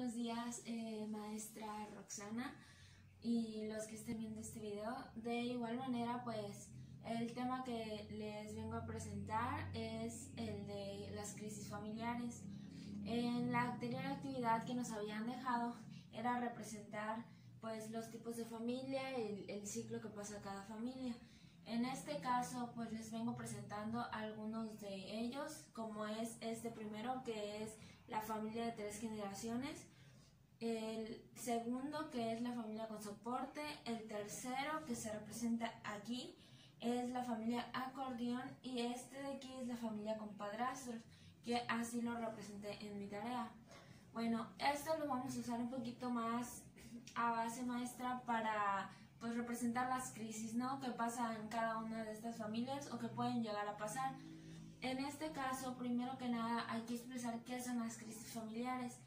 buenos días, maestra Roxana y los que estén viendo este video. De igual manera, pues el tema que les vengo a presentar es el de las crisis familiares. En la anterior actividad que nos habían dejado era representar pues los tipos de familia, el ciclo que pasa cada familia. En este caso pues les vengo presentando algunos de ellos, como es este primero, que es la familia de 3 generaciones, el segundo, que es la familia con soporte, el tercero, que se representa aquí, es la familia acordeón, y este de aquí es la familia con padrastros, que así lo representé en mi tarea. Bueno, esto lo vamos a usar un poquito más a base, maestra, para pues representar las crisis, ¿no?, que pasan en cada una de estas familias o que pueden llegar a pasar. En este caso, primero que nada, hay que expresar qué son las crisis familiares.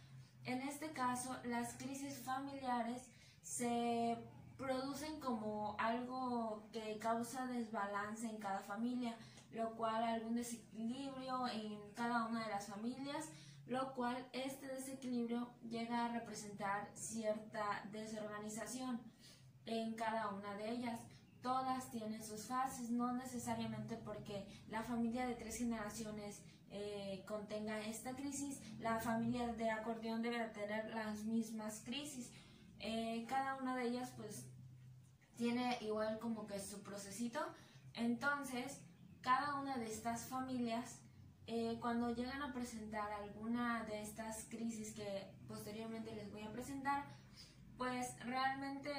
En este caso, las crisis familiares se producen como algo que causa desbalance en cada familia, lo cual algún desequilibrio en cada una de las familias, lo cual este desequilibrio llega a representar cierta desorganización en cada una de ellas. Todas tienen sus fases, no necesariamente porque la familia de 3 generaciones contenga esta crisis, la familia de acordeón debe tener las mismas crisis. Cada una de ellas pues tiene igual como que su procesito. Entonces, cada una de estas familias, cuando llegan a presentar alguna de estas crisis que posteriormente les voy a presentar, pues realmente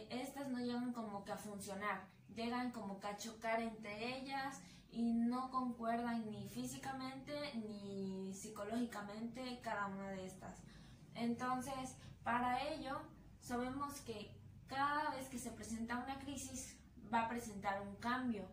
estas no llegan como que a funcionar, llegan como que a chocar entre ellas y no concuerdan ni físicamente ni psicológicamente cada una de estas. Entonces, para ello, sabemos que cada vez que se presenta una crisis va a presentar un cambio.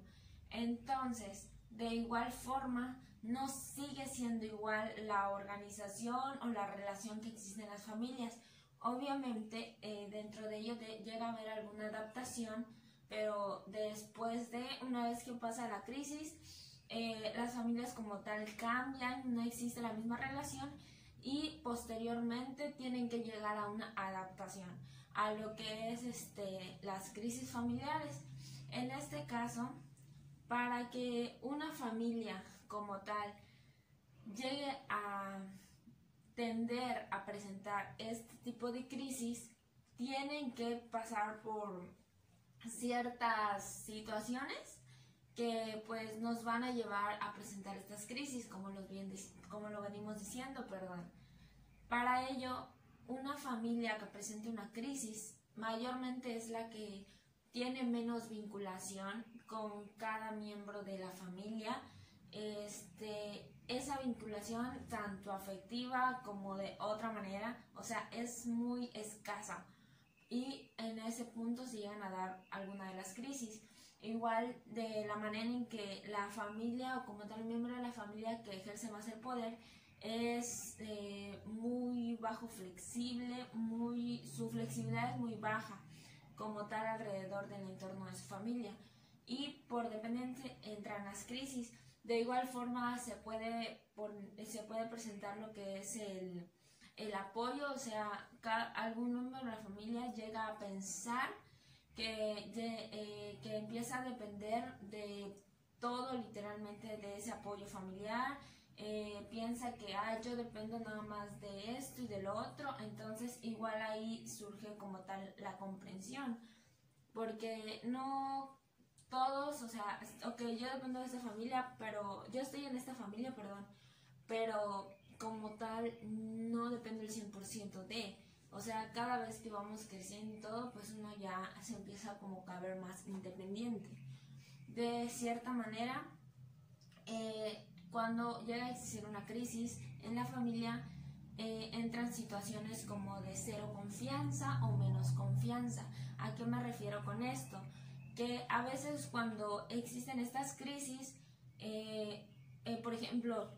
Entonces, de igual forma, no sigue siendo igual la organización o la relación que existe en las familias. Obviamente, dentro de ello llega a haber alguna adaptación, pero después de una vez que pasa la crisis, las familias como tal cambian, no existe la misma relación y posteriormente tienen que llegar a una adaptación a lo que es las crisis familiares. En este caso, para que una familia como tal llegue a tender a presentar este tipo de crisis, tienen que pasar por ciertas situaciones que pues nos van a llevar a presentar estas crisis, como lo venimos diciendo, perdón. Para ello, una familia que presente una crisis mayormente es la que tiene menos vinculación con cada miembro de la familia. Esa vinculación tanto afectiva como de otra manera, o sea, es muy escasa, y en ese punto se llegan a dar alguna de las crisis. Igual de la manera en que la familia o como tal miembro de la familia que ejerce más el poder es muy bajo flexible, su flexibilidad es muy baja como tal alrededor del entorno de su familia, y por dependencia entran las crisis. De igual forma se puede presentar lo que es el apoyo, o sea, algún miembro de la familia llega a pensar que empieza a depender de todo, literalmente, de ese apoyo familiar. Piensa que yo dependo nada más de esto y de lo otro. Entonces igual ahí surge como tal la comprensión, porque no todos, o sea, ok, yo dependo de esta familia, pero yo estoy en esta familia, perdón, pero como tal no depende el 100% de, o sea, cada vez que vamos creciendo y todo, pues uno ya se empieza como a ver más independiente. De cierta manera, cuando llega a existir una crisis en la familia, entran situaciones como de cero confianza o menos confianza. ¿A qué me refiero con esto? Que a veces cuando existen estas crisis, por ejemplo,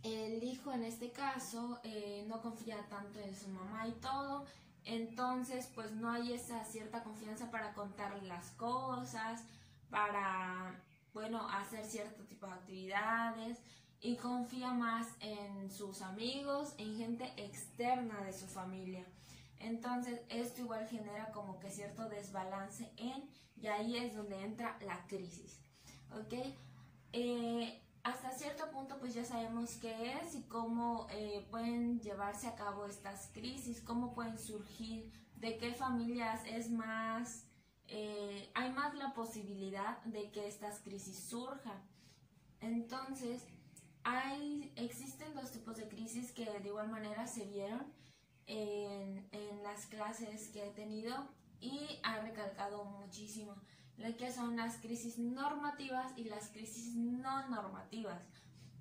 el hijo en este caso no confía tanto en su mamá y todo, entonces pues no hay esa cierta confianza para contarle las cosas, para, bueno, hacer cierto tipo de actividades, y confía más en sus amigos, en gente externa externa de su familia. Entonces esto igual genera como que cierto desbalance y ahí es donde entra la crisis, ¿ok? Hasta cierto punto pues ya sabemos qué es y cómo pueden llevarse a cabo estas crisis, cómo pueden surgir, de qué familias es más, hay más la posibilidad de que estas crisis surjan. Entonces, existen dos tipos de crisis que de igual manera se vieron en las clases que he tenido y ha recalcado muchísimo lo que son las crisis normativas y las crisis no normativas.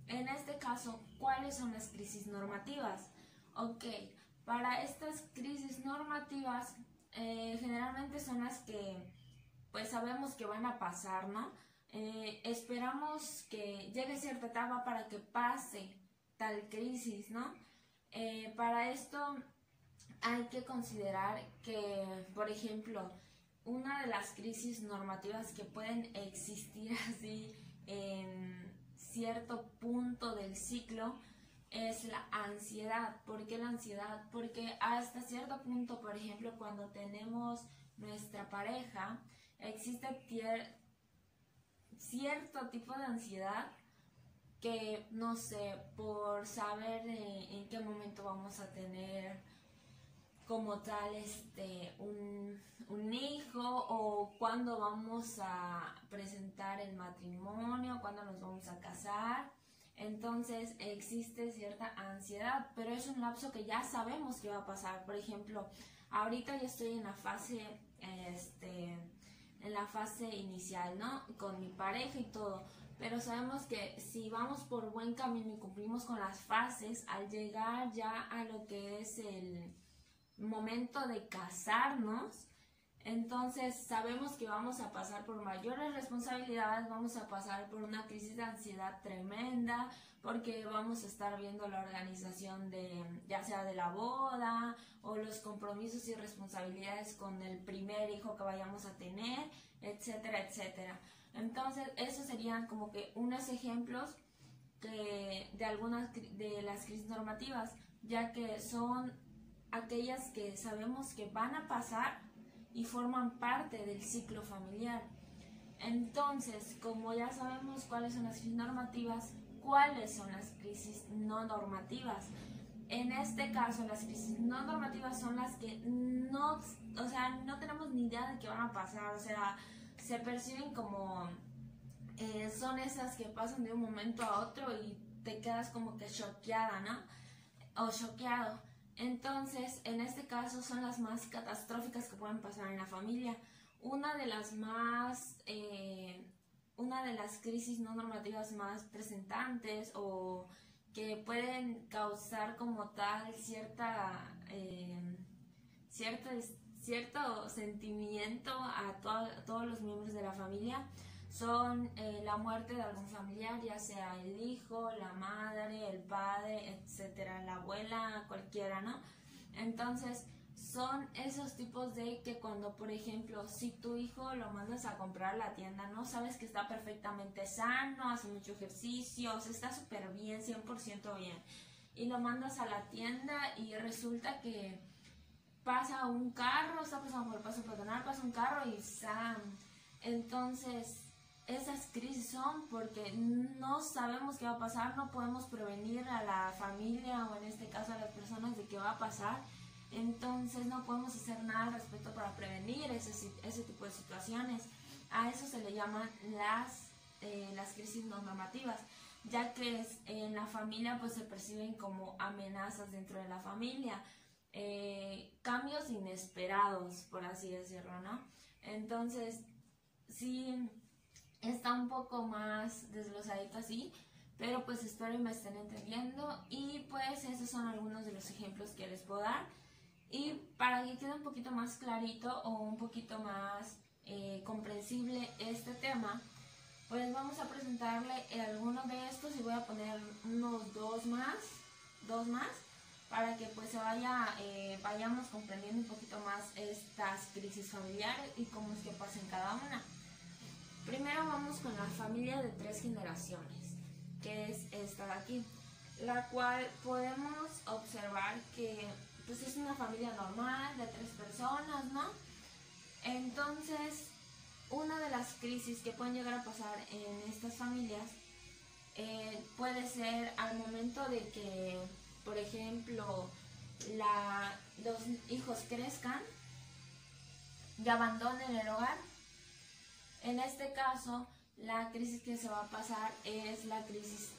En este caso, ¿cuáles son las crisis normativas? Ok, para estas crisis normativas generalmente son las que pues sabemos que van a pasar, ¿no? Esperamos que llegue cierta etapa para que pase tal crisis, ¿no? Para esto hay que considerar que, por ejemplo, una de las crisis normativas que pueden existir así en cierto punto del ciclo es la ansiedad. ¿Por qué la ansiedad? Porque hasta cierto punto, por ejemplo, cuando tenemos nuestra pareja, existe cierto tipo de ansiedad que, no sé, por saber en qué momento vamos a tener como tal un hijo, o cuándo vamos a presentar el matrimonio, cuándo nos vamos a casar. Entonces existe cierta ansiedad, pero es un lapso que ya sabemos que va a pasar. Por ejemplo, ahorita ya estoy en la fase inicial, ¿no? Con mi pareja y todo, pero sabemos que si vamos por buen camino y cumplimos con las fases, al llegar ya a lo que es el momento de casarnos, entonces sabemos que vamos a pasar por mayores responsabilidades, vamos a pasar por una crisis de ansiedad tremenda, porque vamos a estar viendo la organización ya sea de la boda o los compromisos y responsabilidades con el primer hijo que vayamos a tener, etcétera, etcétera. Entonces esos serían como que unos ejemplos de algunas de las crisis normativas, ya que son aquellas que sabemos que van a pasar y forman parte del ciclo familiar. Entonces, como ya sabemos cuáles son las crisis normativas, ¿cuáles son las crisis no normativas? En este caso, las crisis no normativas son las que no tenemos ni idea de qué van a pasar, o sea, se perciben como, son esas que pasan de un momento a otro y te quedas como que choqueada, ¿no? O choqueado. Entonces, en este caso son las más catastróficas que pueden pasar en la familia. Una de las crisis no normativas más presentantes o que pueden causar como tal cierto sentimiento a todos los miembros de la familia son la muerte de algún familiar, ya sea el hijo, la madre, el padre, etcétera, la abuela, cualquiera, ¿no? Entonces, son esos tipos de que cuando, por ejemplo, si tu hijo lo mandas a comprar a la tienda, no sabes que está perfectamente sano, hace mucho ejercicio, o sea, está súper bien, 100% bien, y lo mandas a la tienda y resulta que pasa un carro, está pasando por el paso peatonal, pasa un carro y ¡zam! Entonces, esas crisis son porque no sabemos qué va a pasar, no podemos prevenir a la familia o en este caso a las personas de qué va a pasar, entonces no podemos hacer nada al respecto para prevenir ese tipo de situaciones. A eso se le llaman las crisis no normativas, ya que en la familia pues se perciben como amenazas dentro de la familia, cambios inesperados, por así decirlo, ¿no? Entonces, sí, está un poco más desglosadito así, pero pues espero y me estén entendiendo, y pues esos son algunos de los ejemplos que les puedo dar. Y para que quede un poquito más clarito o un poquito más comprensible este tema, pues vamos a presentarle algunos de estos y voy a poner unos dos más, para que pues vayamos comprendiendo un poquito más estas crisis familiares y cómo es que pasan cada una. Primero vamos con la familia de 3 generaciones, que es esta de aquí. la cual podemos observar que pues es una familia normal de 3 personas, ¿no? Entonces, una de las crisis que pueden llegar a pasar en estas familias puede ser al momento de que, por ejemplo, los hijos crezcan y abandonen el hogar. En este caso, la crisis que se va a pasar es la crisis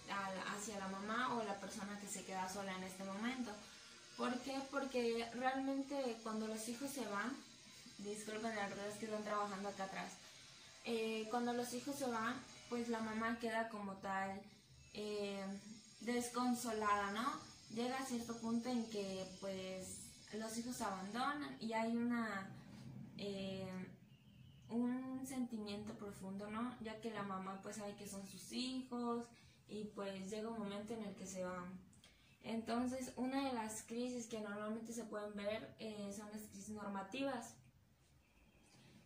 hacia la mamá o la persona que se queda sola en este momento. ¿Por qué? Porque realmente cuando los hijos se van, disculpen las ruedas que están trabajando acá atrás, cuando los hijos se van, pues la mamá queda como tal desconsolada, ¿no? Llega a cierto punto en que pues los hijos se abandonan y hay un sentimiento profundo, ¿no? Ya que la mamá pues sabe que son sus hijos y pues llega un momento en el que se van. Entonces, una de las crisis que normalmente se pueden ver son las crisis normativas,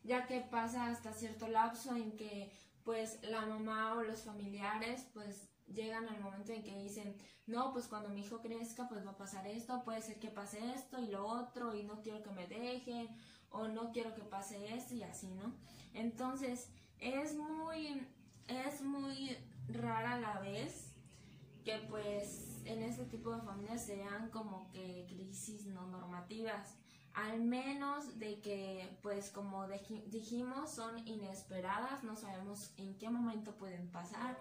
ya que pasa hasta cierto lapso en que pues la mamá o los familiares pues llegan al momento en que dicen, no, pues cuando mi hijo crezca pues va a pasar esto, puede ser que pase esto y lo otro y no quiero que me dejen o no quiero que pase esto y así, ¿no? Entonces es muy rara a la vez que pues en este tipo de familias se vean como que crisis no normativas, al menos de que pues como dijimos son inesperadas, no sabemos en qué momento pueden pasar.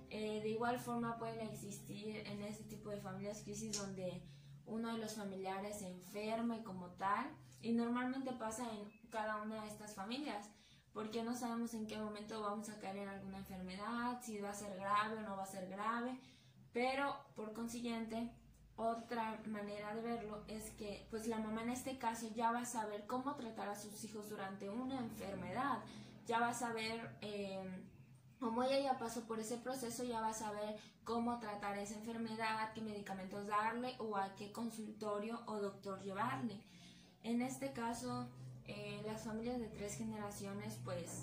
De igual forma pueden existir en este tipo de familias crisis donde uno de los familiares se enferme como tal, y normalmente pasa en cada una de estas familias, porque no sabemos en qué momento vamos a caer en alguna enfermedad, si va a ser grave o no va a ser grave, pero por consiguiente otra manera de verlo es que pues la mamá en este caso ya va a saber cómo tratar a sus hijos durante una enfermedad, ya va a saber como ella ya pasó por ese proceso, ya va a saber cómo tratar esa enfermedad, qué medicamentos darle o a qué consultorio o doctor llevarle. En este caso, las familias de 3 generaciones, pues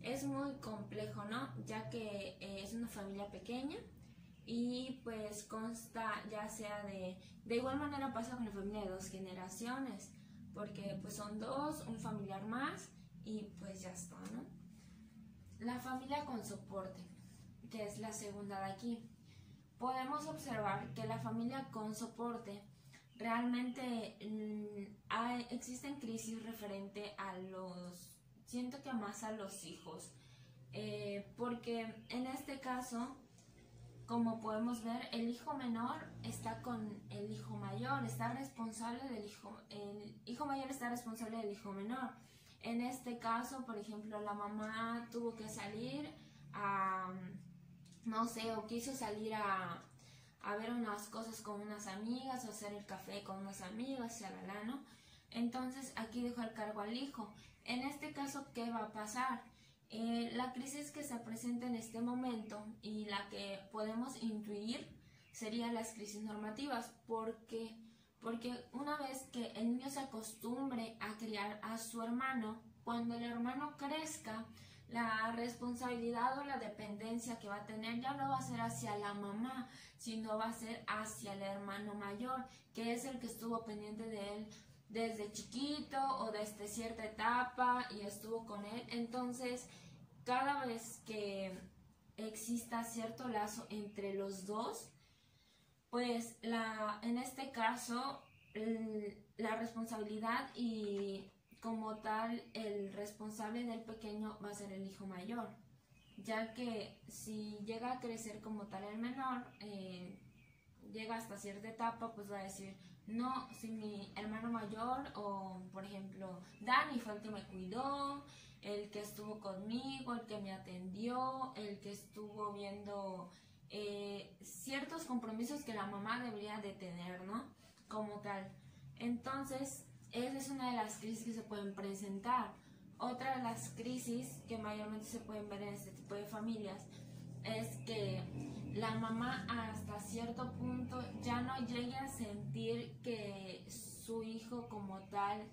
es muy complejo, ¿no? Ya que es una familia pequeña y pues consta ya sea de igual manera pasa con la familia de 2 generaciones, porque pues son 2, un familiar más y pues ya está, ¿no? La familia con soporte, que es la segunda de aquí. Podemos observar que la familia con soporte realmente existen crisis referente a siento que más a los hijos, porque en este caso, como podemos ver, el hijo menor está con el hijo mayor, el hijo mayor está responsable del hijo menor. En este caso, por ejemplo, la mamá tuvo que salir no sé, o quiso salir a ver unas cosas con unas amigas, o hacer el café con unas amigas, shalala, ¿no? Entonces aquí dejó el cargo al hijo. En este caso, ¿qué va a pasar? La crisis que se presenta en este momento y la que podemos intuir serían las crisis normativas. Porque una vez que el niño se acostumbre a criar a su hermano, cuando el hermano crezca, la responsabilidad o la dependencia que va a tener ya no va a ser hacia la mamá, sino va a ser hacia el hermano mayor, que es el que estuvo pendiente de él desde chiquito o desde cierta etapa y estuvo con él. Entonces, cada vez que exista cierto lazo entre los dos, pues en este caso la responsabilidad y como tal el responsable del pequeño va a ser el hijo mayor, ya que si llega a crecer como tal el menor, llega hasta cierta etapa, pues va a decir, no, si mi hermano mayor o por ejemplo Dani fue el que me cuidó, el que estuvo conmigo, el que me atendió, el que estuvo viendo ciertos compromisos que la mamá debería de tener, ¿no? Como tal. Entonces, esa es una de las crisis que se pueden presentar. Otra de las crisis que mayormente se pueden ver en este tipo de familias es que la mamá hasta cierto punto ya no llegue a sentir que su hijo como tal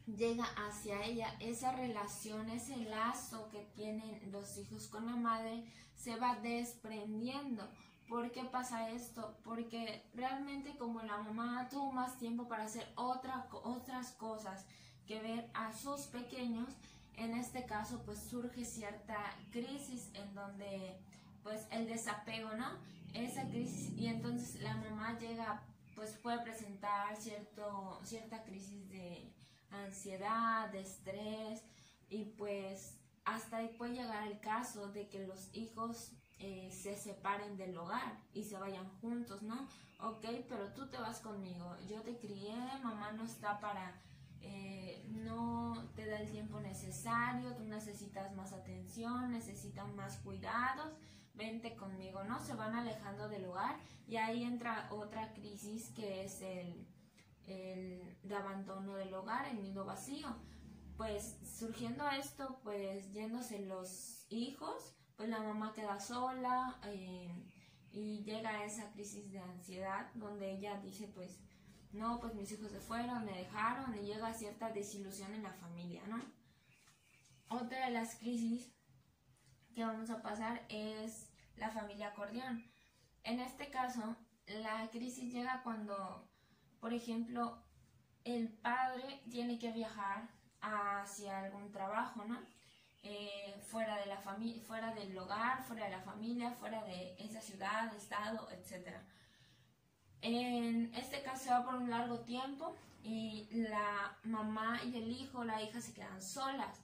llega hacia ella. Esa relación, ese lazo que tienen los hijos con la madre se va desprendiendo. ¿Por qué pasa esto? Porque realmente como la mamá tuvo más tiempo para hacer otras cosas que ver a sus pequeños, en este caso pues surge cierta crisis en donde pues el desapego, ¿no? Esa crisis, y entonces la mamá llega, pues puede presentar cierta crisis de ansiedad, de estrés, y pues hasta ahí puede llegar el caso de que los hijos se separen del hogar y se vayan juntos, ¿no? Ok, pero tú te vas conmigo, yo te crié, mamá no está no te da el tiempo necesario, tú necesitas más atención, necesitas más cuidados, vente conmigo, ¿no? Se van alejando del hogar, y ahí entra otra crisis que es el de abandono del hogar, el nido vacío. Pues surgiendo esto, pues yéndose los hijos, pues la mamá queda sola, y llega a esa crisis de ansiedad donde ella dice pues no, pues mis hijos se fueron, me dejaron, y llega a cierta desilusión en la familia, ¿no? Otra de las crisis que vamos a pasar es la familia acordeón. En este caso, la crisis llega cuando, por ejemplo, el padre tiene que viajar hacia algún trabajo, ¿no? Fuera de la familia, fuera del hogar, fuera de la familia, fuera de esa ciudad, estado, etc. En este caso se va por un largo tiempo y la mamá y el hijo, la hija se quedan solas.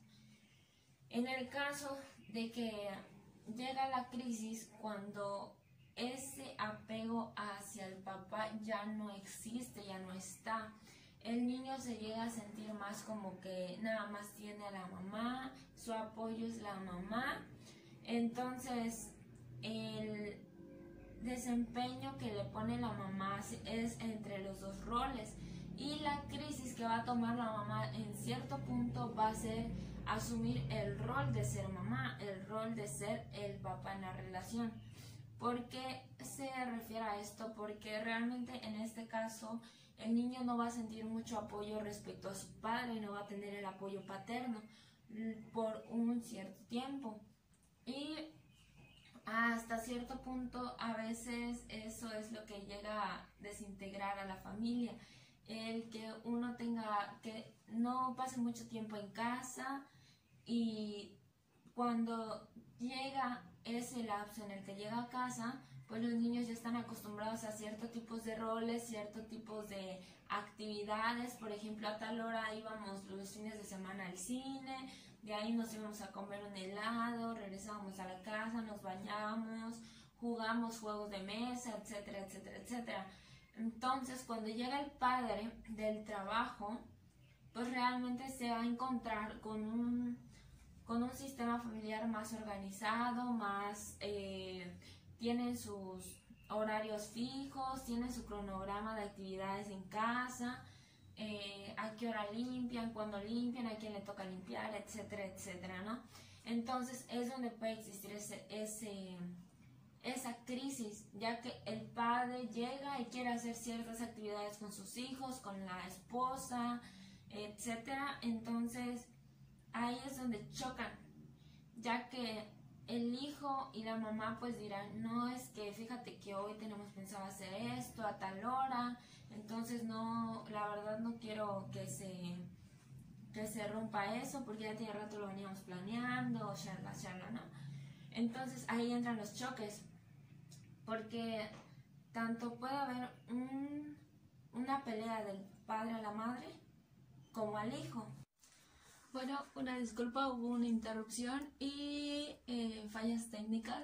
En el caso de que llega la crisis cuando ese apego hacia el papá ya no existe, ya no está, el niño se llega a sentir más como que nada más tiene a la mamá, su apoyo es la mamá, entonces el desempeño que le pone la mamá es entre los dos roles, y la crisis que va a tomar la mamá en cierto punto va a ser asumir el rol de ser mamá, el rol de ser el papá en la relación. ¿Por qué se refiere a esto? Porque realmente en este caso el niño no va a sentir mucho apoyo respecto a su padre, no va a tener el apoyo paterno por un cierto tiempo, y hasta cierto punto a veces eso es lo que llega a desintegrar a la familia, el que uno tenga que no pase mucho tiempo en casa, y cuando llega ese lapso en el que llega a casa, pues los niños ya están acostumbrados a ciertos tipos de roles, ciertos tipos de actividades. Por ejemplo, a tal hora íbamos los fines de semana al cine, de ahí nos íbamos a comer un helado, regresábamos a la casa, nos bañábamos, jugamos juegos de mesa, etcétera, etcétera, etcétera. Entonces, cuando llega el padre del trabajo, pues realmente se va a encontrar con un sistema familiar más organizado, tienen sus horarios fijos, tienen su cronograma de actividades en casa, a qué hora limpian, cuándo limpian, a quién le toca limpiar, etcétera, etcétera, ¿no? Entonces es donde puede existir esa crisis, ya que el padre llega y quiere hacer ciertas actividades con sus hijos, con la esposa, etcétera. Entonces ahí es donde chocan, ya que el hijo y la mamá pues dirán, no, es que fíjate que hoy tenemos pensado hacer esto a tal hora, entonces no, la verdad no quiero que se rompa eso porque ya tiene rato lo veníamos planeando, charla, ¿no? Entonces ahí entran los choques, porque tanto puede haber una pelea del padre a la madre como al hijo. Bueno, una disculpa, hubo una interrupción y fallas técnicas.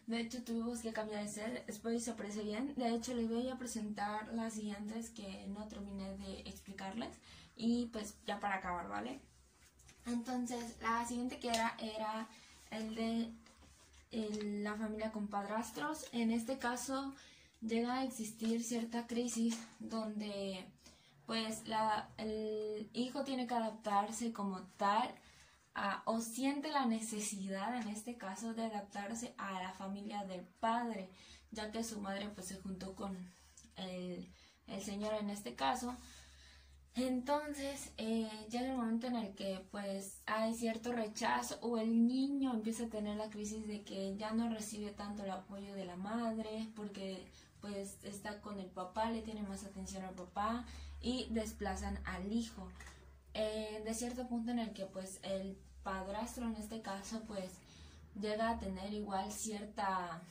De hecho, tuvimos que cambiar de set. Espero que se aprecie bien. De hecho, les voy a presentar las siguientes que no terminé de explicarles. Y pues ya para acabar, ¿vale? Entonces, la siguiente que era el de la familia con padrastros. En este caso, llega a existir cierta crisis donde pues el hijo tiene que adaptarse como tal o siente la necesidad en este caso de adaptarse a la familia del padre, ya que su madre pues se juntó con el señor en este caso. Entonces llega el momento en el que pues hay cierto rechazo o el niño empieza a tener la crisis de que ya no recibe tanto el apoyo de la madre porque pues está con el papá, le tiene más atención al papá y desplazan al hijo. De cierto punto en el que pues el padrastro en este caso pues llega a tener igual cierta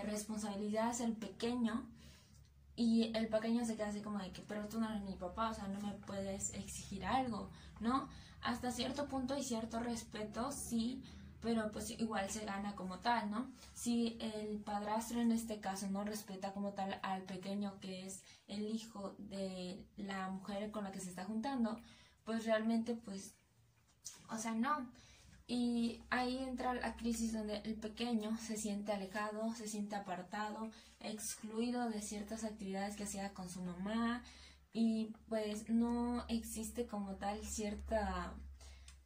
responsabilidad hacia el pequeño. Y el pequeño se queda así como de que, pero tú no eres mi papá, o sea, no me puedes exigir algo, ¿no? Hasta cierto punto hay cierto respeto, sí, pero pues igual se gana como tal, ¿no? Si el padrastro en este caso no respeta como tal al pequeño, que es el hijo de la mujer con la que se está juntando, pues realmente pues, o sea, no. Y ahí entra la crisis donde el pequeño se siente alejado, se siente apartado, excluido de ciertas actividades que hacía con su mamá y pues no existe como tal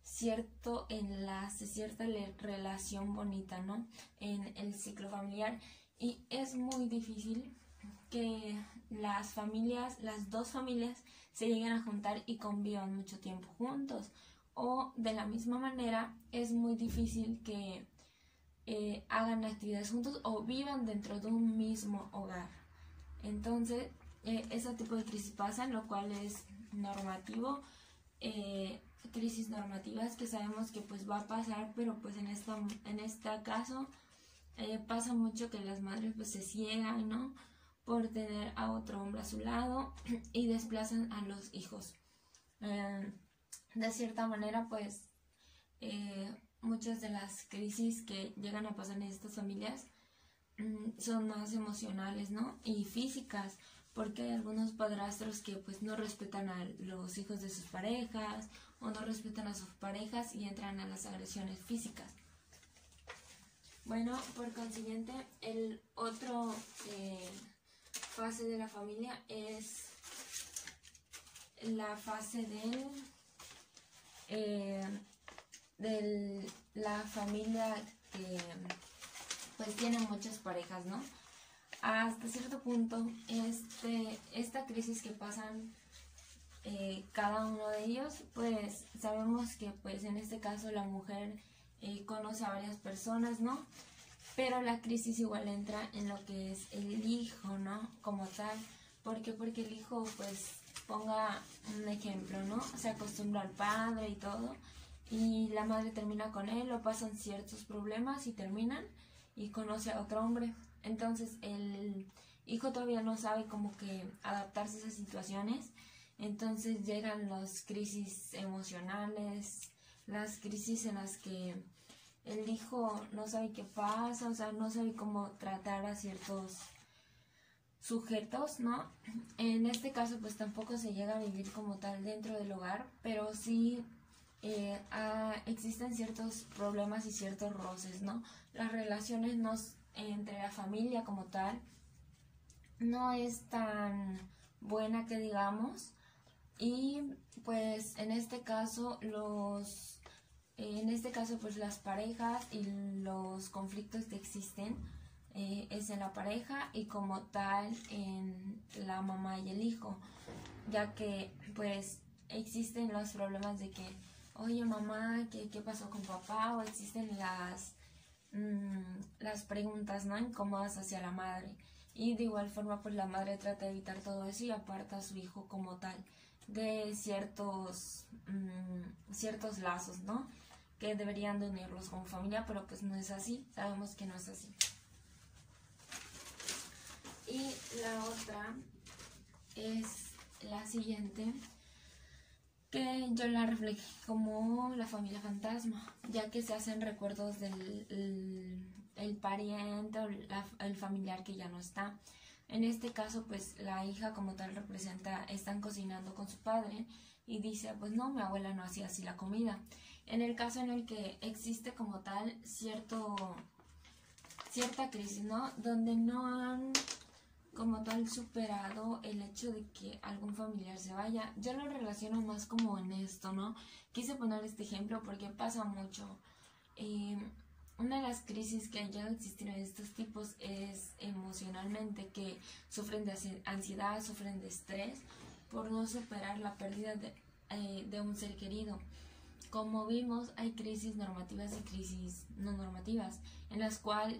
cierto enlace, cierta relación bonita, ¿no? En el ciclo familiar y es muy difícil que las dos familias se lleguen a juntar y convivan mucho tiempo juntos. O de la misma manera es muy difícil que hagan actividades juntos o vivan dentro de un mismo hogar. Entonces, ese tipo de crisis pasan, lo cual es normativo. Crisis normativas que sabemos que pues va a pasar, pero pues en este caso pasa mucho que las madres pues se ciegan, ¿no? Por tener a otro hombre a su lado y desplazan a los hijos. De cierta manera, pues muchas de las crisis que llegan a pasar en estas familias son más emocionales, ¿no? Y físicas, porque hay algunos padrastros que pues no respetan a los hijos de sus parejas o no respetan a sus parejas y entran a las agresiones físicas. Bueno, por consiguiente, el otro fase de la familia es la fase de la familia que pues tiene muchas parejas, ¿no? Hasta cierto punto esta crisis que pasan cada uno de ellos, pues sabemos que pues en este caso la mujer conoce a varias personas, ¿no? Pero la crisis igual entra en lo que es el hijo, ¿no? Como tal. ¿Por qué? Porque el hijo pues ponga un ejemplo, ¿no? Se acostumbra al padre y todo, y la madre termina con él o pasan ciertos problemas y terminan y conoce a otro hombre. Entonces el hijo todavía no sabe como que adaptarse a esas situaciones, entonces llegan las crisis emocionales, las crisis en las que el hijo no sabe qué pasa, o sea, no sabe cómo tratar a ciertos sujetos, ¿no? En este caso pues tampoco se llega a vivir como tal dentro del hogar, pero sí existen ciertos problemas y ciertos roces, ¿no? Las relaciones entre la familia como tal no es tan buena que digamos, y pues en este caso pues las parejas y los conflictos que existen es en la pareja y como tal en la mamá y el hijo, ya que pues existen los problemas de que, oye mamá, ¿qué pasó con papá? O existen las preguntas, ¿no?, incómodas hacia la madre, y de igual forma pues la madre trata de evitar todo eso y aparta a su hijo como tal de ciertos lazos, ¿no?, que deberían de unirlos como familia, pero pues no es así, sabemos que no es así. Y la otra es la siguiente, que yo la reflejé como la familia fantasma, ya que se hacen recuerdos del el pariente o el familiar que ya no está. En este caso, pues la hija como tal representa, están cocinando con su padre y dice, pues no, mi abuela no hacía así la comida. En el caso en el que existe como tal cierta crisis, ¿no?, donde no han como tal superado el hecho de que algún familiar se vaya. Yo lo relaciono más como en esto, ¿no? Quise poner este ejemplo porque pasa mucho. una de las crisis que llega a existir en estos tipos es emocionalmente, que sufren de ansiedad, sufren de estrés por no superar la pérdida de un ser querido. Como vimos, hay crisis normativas y crisis no normativas, en las cuales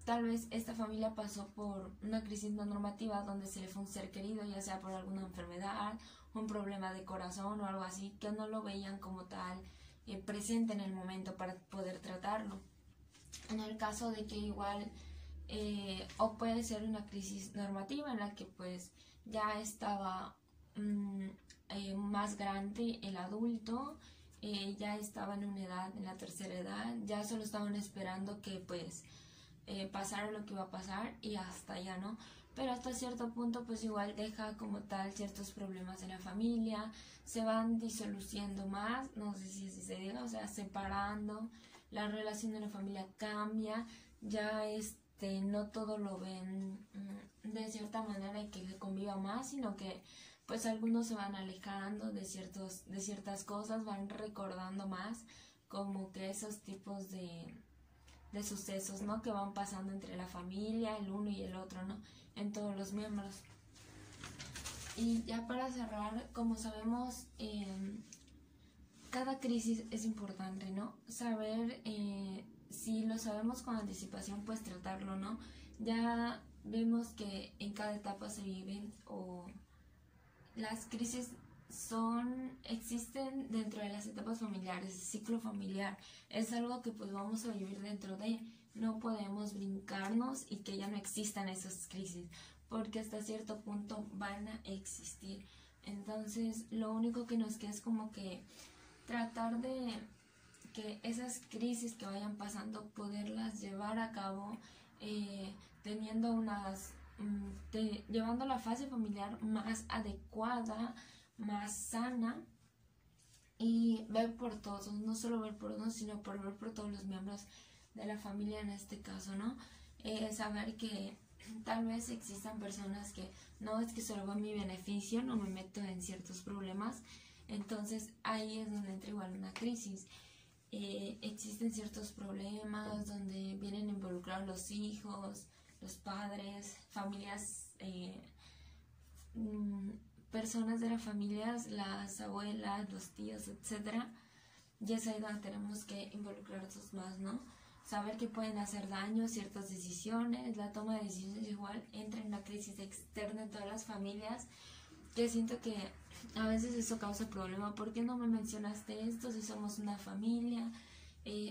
tal vez esta familia pasó por una crisis no normativa donde se le fue un ser querido, ya sea por alguna enfermedad, un problema de corazón o algo así, que no lo veían como tal presente en el momento para poder tratarlo. En el caso de que igual, o puede ser una crisis normativa en la que pues ya estaba más grande el adulto, ya estaba en una edad, en la tercera edad, ya solo estaban esperando que pues pasara lo que iba a pasar y hasta allá, ¿no? Pero hasta cierto punto pues igual deja como tal ciertos problemas en la familia, se van disoluciendo más, no sé si así se diga, o sea, separando, la relación de la familia cambia, ya no todo lo ven de cierta manera y que conviva más, sino que pues algunos se van alejando de ciertas cosas, van recordando más como que esos tipos de sucesos, ¿no? Que van pasando entre la familia, el uno y el otro, ¿no? En todos los miembros. Y ya para cerrar, como sabemos, cada crisis es importante, ¿no? Saber, si lo sabemos con anticipación, pues tratarlo, ¿no? Ya vemos que en cada etapa se viven o las crisis existen dentro de las etapas familiares, el ciclo familiar, es algo que pues vamos a vivir dentro de, no podemos brincarnos y que ya no existan esas crisis, porque hasta cierto punto van a existir. Entonces lo único que nos queda es como que tratar de que esas crisis que vayan pasando, poderlas llevar a cabo, teniendo llevando la fase familiar más adecuada, más sana, y ver por todos, no solo ver por uno, sino por ver por todos los miembros de la familia en este caso, ¿no? Saber que tal vez existan personas que no, es que solo va a mi beneficio, no me meto en ciertos problemas, entonces ahí es donde entra igual una crisis. Existen ciertos problemas donde vienen involucrados los hijos, los padres, familias, personas de las familias, las abuelas, los tíos, etcétera. Y es ahí donde tenemos que involucrarnos más, ¿no? Saber que pueden hacer daño ciertas decisiones, la toma de decisiones igual entra en una crisis externa en todas las familias, que siento que a veces eso causa problema. ¿Por qué no me mencionaste esto si somos una familia?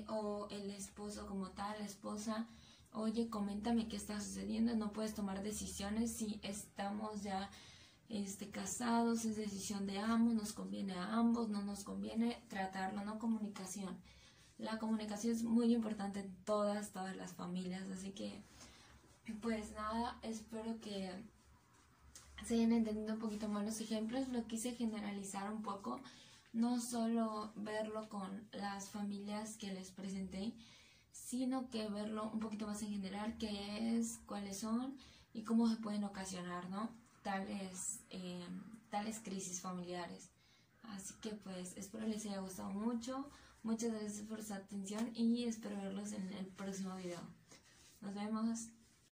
O el esposo como tal, la esposa, oye, coméntame qué está sucediendo, no puedes tomar decisiones si estamos ya casados, es decisión de ambos, nos conviene a ambos, no nos conviene tratarlo, no comunicación. La comunicación es muy importante en todas las familias, así que pues nada, espero que se hayan entendido un poquito más los ejemplos. Lo quise generalizar un poco, no solo verlo con las familias que les presenté, sino que verlo un poquito más en general, qué es, cuáles son y cómo se pueden ocasionar, ¿no? Tales crisis familiares. Así que pues espero les haya gustado mucho. Muchas gracias por su atención y espero verlos en el próximo video. Nos vemos.